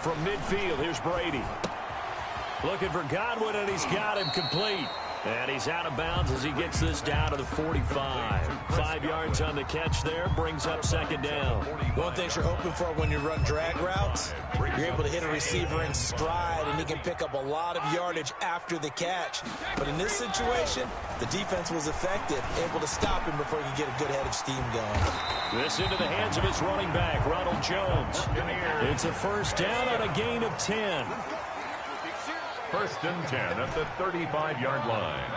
from midfield. Here's Brady. Looking for Godwin, and he's got him complete. And he's out of bounds as he gets this down to the 45. 5 yards on the catch there, brings up second down. One thing you're hoping for when you run drag routes, you're able to hit a receiver in stride, and he can pick up a lot of yardage after the catch. But in this situation, the defense was effective, able to stop him before he could get a good head of steam going. This into the hands of his running back, Ronald Jones. It's a first down on a gain of 10. First and 10 at the 35-yard line.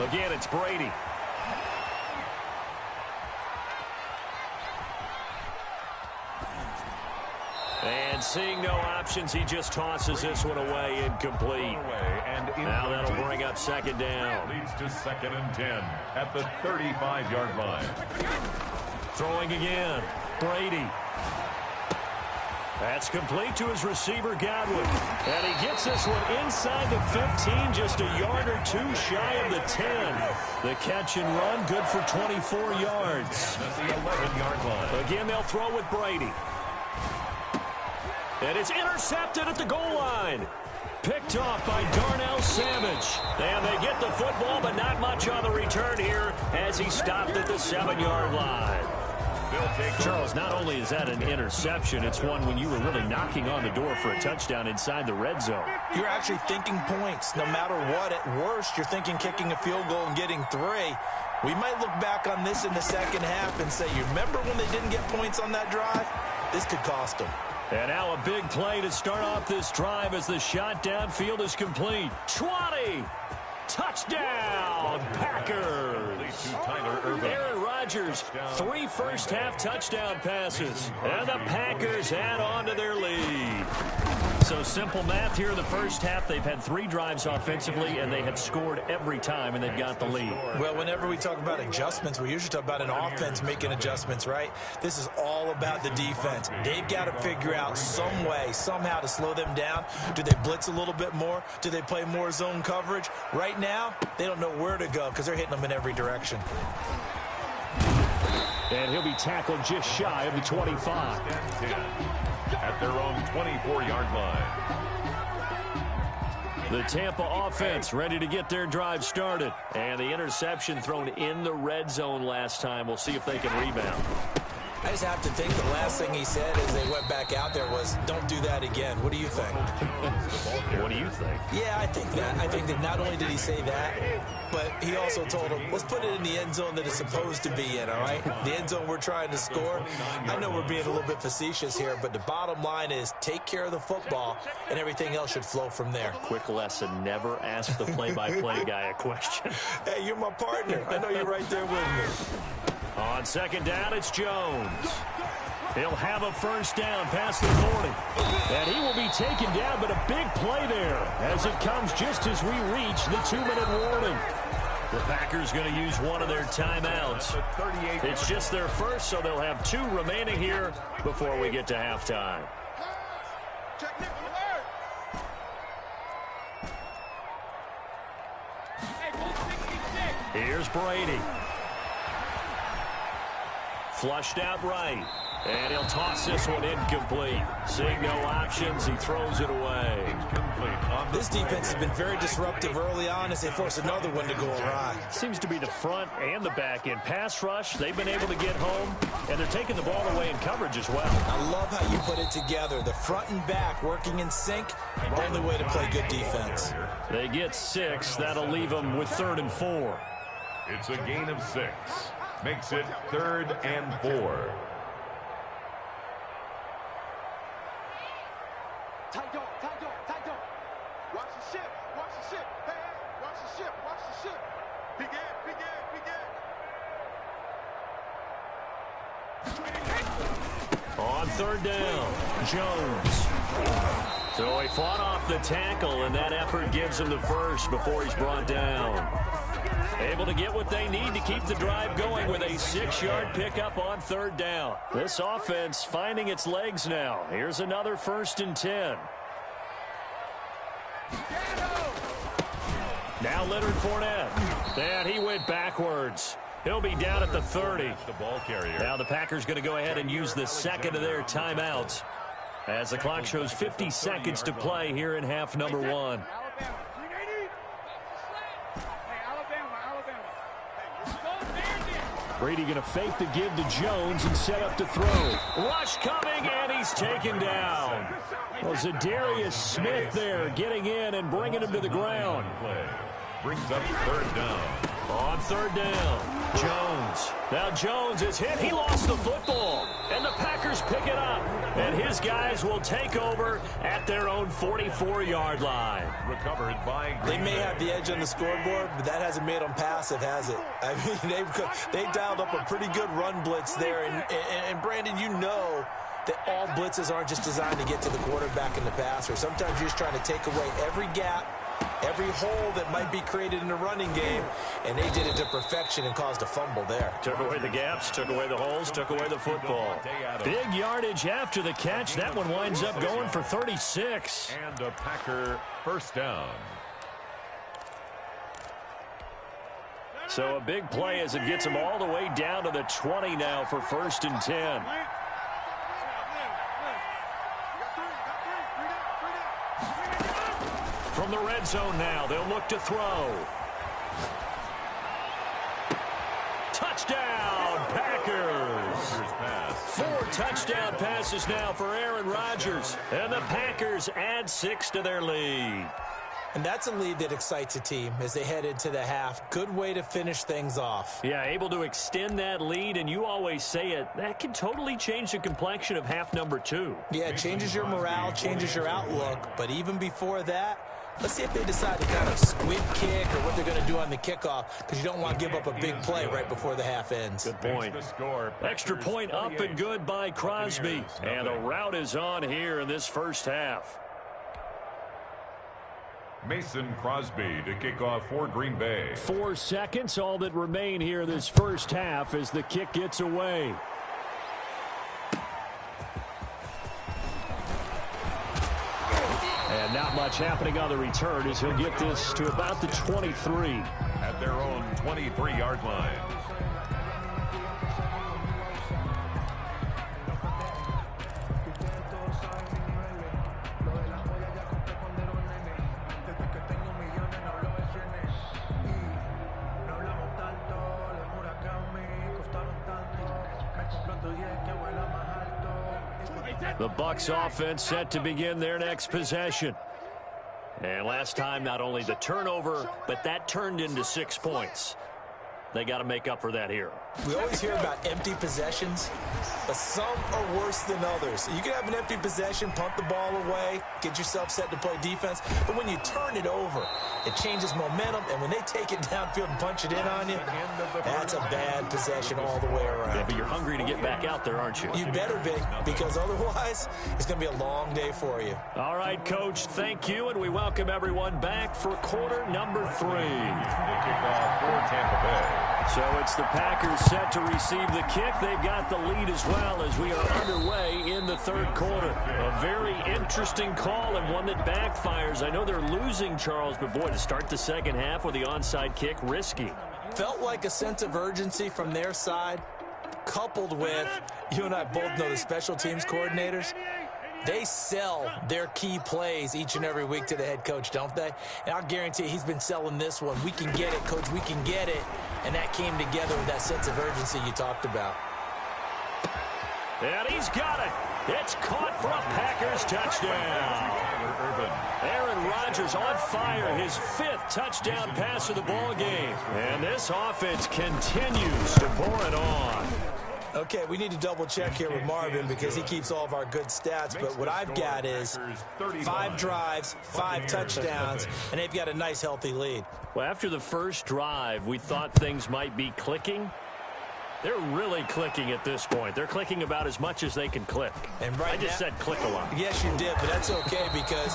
Again, it's Brady. And seeing no options, he just tosses this one away, incomplete. Now that'll bring up second down. Leads to second and 10 at the 35-yard line. Throwing again, Brady. That's complete to his receiver, Godwin. And he gets this one inside the 15, just a yard or two shy of the 10. The catch and run, good for 24 yards. That's the 11-yard line. Again, they'll throw with Brady. And it's intercepted at the goal line. Picked off by Darnell Savage. And they get the football, but not much on the return here as he stopped at the 7-yard line. Charles, not only is that an interception, it's one when you were really knocking on the door for a touchdown inside the red zone. You're actually thinking points. No matter what, at worst, you're thinking kicking a field goal and getting 3. We might look back on this in the second half and say, you remember when they didn't get points on that drive? This could cost them. And now a big play to start off this drive as the shot downfield is complete. 20! Touchdown, Packers! Aaron Rodgers, 3 first-half touchdown passes. And the Packers add on to their lead. So simple math here in the first half. They've had 3 drives offensively, and they have scored every time, and they've got the lead. Well, whenever we talk about adjustments, we usually talk about an offense making adjustments, right? This is all about the defense. They've got to figure out some way, somehow to slow them down. Do they blitz a little bit more? Do they play more zone coverage? Right now, they don't know where to go because they're hitting them in every direction. And he'll be tackled just shy of the 25. At their own 24-yard line. The Tampa offense ready to get their drive started. And the interception thrown in the red zone last time. We'll see if they can rebound. I just have to think the last thing he said as they went back out there was, don't do that again. What do you think? What do you think? Yeah, I think that. I think that not only did he say that, but he also told him, let's put it in the end zone that it's supposed to be in, all right? The end zone we're trying to score. I know we're being a little bit facetious here, but the bottom line is take care of the football, and everything else should flow from there. Quick lesson, never ask the play-by-play guy a question. Hey, you're my partner. I know you're right there with me. On second down, it's Jones. He'll have a first down past the 40. And he will be taken down, but a big play there as it comes just as we reach the 2-minute warning. The Packers going to use one of their timeouts. It's just their first, so they'll have 2 remaining here before we get to halftime. Here's Brady. Flushed out right. And he'll toss this one incomplete. Seeing no options, he throws it away. This defense has been very disruptive early on as they force another one to go awry. Seems to be the front and the back end. Pass rush, they've been able to get home, and they're taking the ball away in coverage as well. I love how you put it together. The front and back working in sync, only way to play good defense. They get 6. That'll leave them with 3rd and 4. It's a gain of 6. Makes it 3rd and 4. Tight dog, tight dog, tight dog. Watch the ship, watch the ship. Hey, hey, watch the ship, watch the ship. Big end, big end, big end. On 3rd down, Jones. So he fought off the tackle, and that effort gives him the first before he's brought down. Able to get what they need to keep the drive going with a 6-yard pickup on 3rd down. This offense finding its legs now. Here's another 1st and 10. Now Leonard Fournette. And he went backwards. He'll be down at the 30. The ball carrier. Now the Packers going to go ahead and use the second of their timeouts as the clock shows 50 seconds to play here in half number 1. Brady going to fake the give to Jones and set up to throw. Rush coming, and he's taken down. Well, Zadarius Smith there getting in and bringing him to the ground. Brings up third down. On third down, Jones. Now Jones is hit. He lost the football, and the Packers pick it up. And his guys will take over at their own 44-yard line. Recovered by They may have the edge on the scoreboard, but that hasn't made them passive, has it? I mean, they've dialed up a pretty good run blitz there. And Brandon, you know that all blitzes aren't just designed to get to the quarterback and the passer. Sometimes you're just trying to take away every gap, every hole that might be created in the running game, and they did it to perfection and caused a fumble there. Took away the gaps, took away the holes, took away the football. Big yardage after the catch. That one winds up going for 36. And a Packer first down. So a big play as it gets them all the way down to the 20 now for 1st and 10. From the red zone now, they'll look to throw. Touchdown, Packers! 4 touchdown passes now for Aaron Rodgers. And the Packers add 6 to their lead. And that's a lead that excites a team as they head into the half. Good way to finish things off. Yeah, able to extend that lead, and you always say it, that can totally change the complexion of half number 2. Yeah, it changes your morale, changes your outlook. But even before that, let's see if they decide to kind of squib kick or what they're going to do on the kickoff, because you don't want to give up a big play right before the half ends. Good point. Extra point up and good by Crosby. And a rout is on here in this first half. Mason Crosby to kick off for Green Bay. 4 seconds, all that remain here this first half as the kick gets away. And not much happening on the return as he'll get this to about the 23. At their own 23-yard line. The Bucs offense set to begin their next possession. And last time, not only the turnover, but that turned into 6 points. They got to make up for that here. We always hear about empty possessions, but some are worse than others. You can have an empty possession, punt the ball away, get yourself set to play defense, but when you turn it over, it changes momentum, and when they take it downfield and punch it in on you, that's a bad possession all the way around. Yeah, but you're hungry to get back out there, aren't you? You better be, because otherwise, it's going to be a long day for you. All right, Coach, thank you, and we welcome everyone back for quarter number 3. Kickoff for Tampa Bay. So it's the Packers set to receive the kick. They've got the lead as well as we are underway in the third quarter. A very interesting call and one that backfires. I know they're losing, Charles, but boy, to start the second half with the onside kick, risky. Felt like a sense of urgency from their side, coupled with, you and I both know the special teams coordinators. They sell their key plays each and every week to the head coach, don't they? And I'll guarantee he's been selling this one. We can get it, Coach. We can get it. And that came together with that sense of urgency you talked about. And he's got it. It's caught for a Packers touchdown. Aaron Rodgers on fire, his 5th touchdown pass of the ball game. And this offense continues to pour it on. Okay, we need to double check here with Marvin because he keeps all of our good stats, but what I've got is 5 drives, 5 touchdowns, and they've got a nice, healthy lead. Well, after the first drive, we thought things might be clicking. They're really clicking at this point. They're clicking about as much as they can click. And right I just said click a lot. Yes, you did, but that's okay because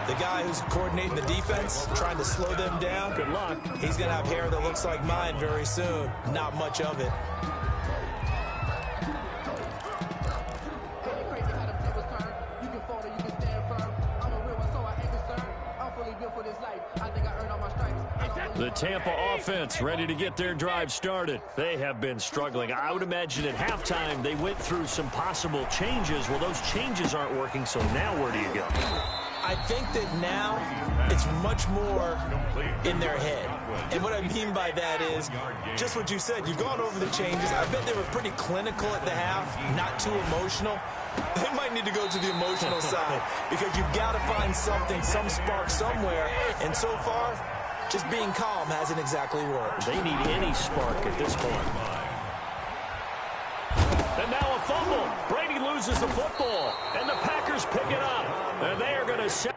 the guy who's coordinating the defense, trying to slow them down, good luck. He's going to have hair that looks like mine very soon. Not much of it. The Tampa offense ready to get their drive started. They have been struggling. I would imagine at halftime they went through some possible changes. Well, those changes aren't working, so now where do you go? I think that now it's much more in their head. And what I mean by that is just what you said. You've gone over the changes. I bet they were pretty clinical at the half, not too emotional. They might need to go to the emotional side because you've got to find something, some spark somewhere. And so far, just being calm hasn't exactly worked. They need any spark at this point. And now a fumble. Brady loses the football, and the Packers pick it up. And they are going to set